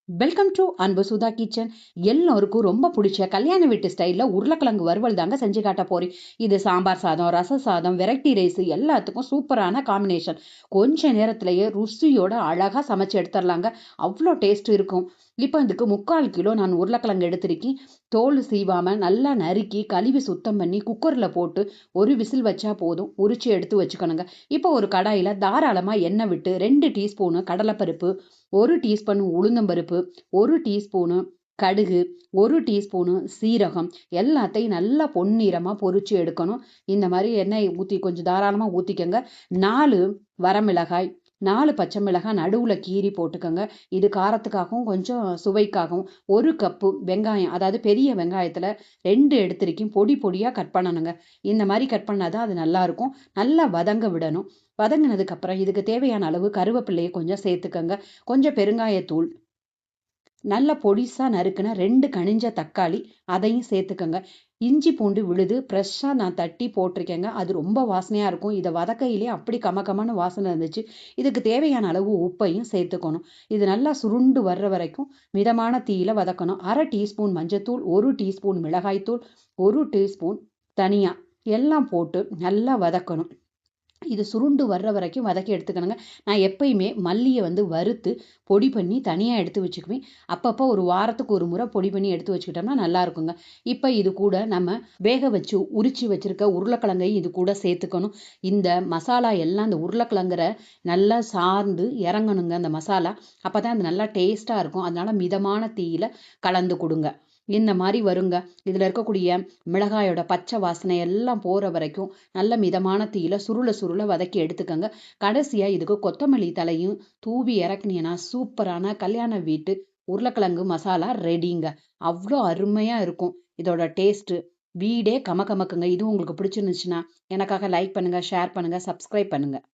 Welcome to அன்பு Sudha kitchen. எல்லோருக்கும் ரொம்ப பிடிச்ச கல்யாண வீட்டு ஸ்டைலில் உருளைக்கிழங்கு வறுவல் தாங்க செஞ்சு காட்ட போறேன். இது சாம்பார் சாதம், ரச சாதம், வெரைட்டி ரைஸ் எல்லாத்துக்கும் சூப்பரான காம்பினேஷன். கொஞ்ச நேரத்திலேயே ருசியோட அழகா சமைச்சு எடுத்துடலாங்க. அவ்வளோ டேஸ்ட் இருக்கும். இப்போ இதுக்கு 3/4 கிலோ நான் உருளைக்கிழங்கு எடுத்திருக்கேன். தோல் சீவாமல் நல்லா நறுக்கி கழுவி சுத்தம் பண்ணி குக்கரில் போட்டு ஒரு விசில் வச்சா போதும். உரிச்சு எடுத்து வச்சுக்கணுங்க. இப்போ ஒரு கடாயில் தாராளமாக எண்ணெய் விட்டு 2 டீஸ்பூனு கடலைப்பருப்பு, 1 டீஸ்பூன் உளுந்தம்பருப்பு, 1 டீஸ்பூனு கடுகு, 1 டீஸ்பூனு சீரகம் எல்லாத்தையும் நல்லா பொன்னிறமாக பொரிச்சு எடுக்கணும். இந்த மாதிரி எண்ணெய் ஊற்றி கொஞ்சம் தாராளமாக ஊற்றிக்கங்க. 4 வரமிளகாய், 4 பச்சை மிளகாய் நடுவில் கீறி போட்டுக்கோங்க. இது காரத்துக்காகவும் கொஞ்சம் சுவைக்காகவும். 1 கப்பு வெங்காயம், அதாவது பெரிய வெங்காயத்தில் 2 எடுத்திருக்கேன். பொடி பொடியாக கட் பண்ணணுங்க. இந்த மாதிரி கட் பண்ணாதான் அது நல்லாயிருக்கும். நல்லா வதங்க விடணும். வதங்கினதுக்கப்புறம் இதுக்கு தேவையான அளவு கருவேப்பிலையை கொஞ்சம் சேர்த்துக்கோங்க. கொஞ்சம் பெருங்காயத்தூள், நல்ல பொடிசாக நறுக்குன 2 கனிஞ்ச தக்காளி அதையும் சேர்த்துக்கோங்க. இஞ்சி பூண்டு விழுது ஃப்ரெஷ்ஷாக நான் தட்டி போட்டிருக்கேங்க. அது ரொம்ப வாசனையாக இருக்கும். இதை வதக்கையிலே அப்படி கமகமான வாசனை இருந்துச்சு. இதுக்கு தேவையான அளவு உப்பையும் சேர்த்துக்கணும். இது நல்லா சுருண்டு வர்ற வரைக்கும் மிதமான தீயில வதக்கணும். 1/2 டீஸ்பூன் மஞ்சத்தூள், 1 டீஸ்பூன் மிளகாய்த்தூள், 1 டீஸ்பூன் தனியா எல்லாம் போட்டு நல்லா வதக்கணும். இது சுருண்டு வர்ற வரைக்கும் வதக்கி எடுத்துக்கணுங்க. நான் எப்பயுமே மல்லியை வறுத்து பொடி பண்ணி தனியாக எடுத்து வச்சுக்குவேன். அப்பப்போ ஒரு வாரத்துக்கு ஒரு முறை பொடி பண்ணி எடுத்து வச்சுக்கிட்டோம்னா நல்லா இருக்குங்க. இப்போ இது கூட நம்ம வேக வச்சு உரிச்சு வச்சிருக்க உருளைக்கிழங்கையும் இது கூட சேர்த்துக்கணும். இந்த மசாலா எல்லாம் அந்த உருளைக்கிழங்குற நல்லா சார்ந்து இறங்கணுங்க அந்த மசாலா. அப்போ தான் அது நல்லா டேஸ்ட்டாக இருக்கும். அதனால மிதமான தீயில கலந்து கொடுங்க. இந்த மாதிரி வருங்க. இதில் இருக்கக்கூடிய மிளகாயோட பச்சை வாசனை எல்லாம் போகிற வரைக்கும் நல்ல மிதமான தீயில சுருள வதக்கி எடுத்துக்கோங்க. கடைசியாக இதுக்கு கொத்தமல்லி தலையும் தூவி இறக்குனீங்கன்னா சூப்பரான கல்யாண வீட்டு உருளைக்கிழங்கு மசாலா ரெடிங்க. அவ்வளோ அருமையாக இருக்கும் இதோட டேஸ்ட்டு. வீடே கமக்குங்க. இது உங்களுக்கு பிடிச்சிருந்துச்சுன்னா எனக்காக லைக் பண்ணுங்கள், ஷேர் பண்ணுங்கள், சப்ஸ்கிரைப் பண்ணுங்கள்.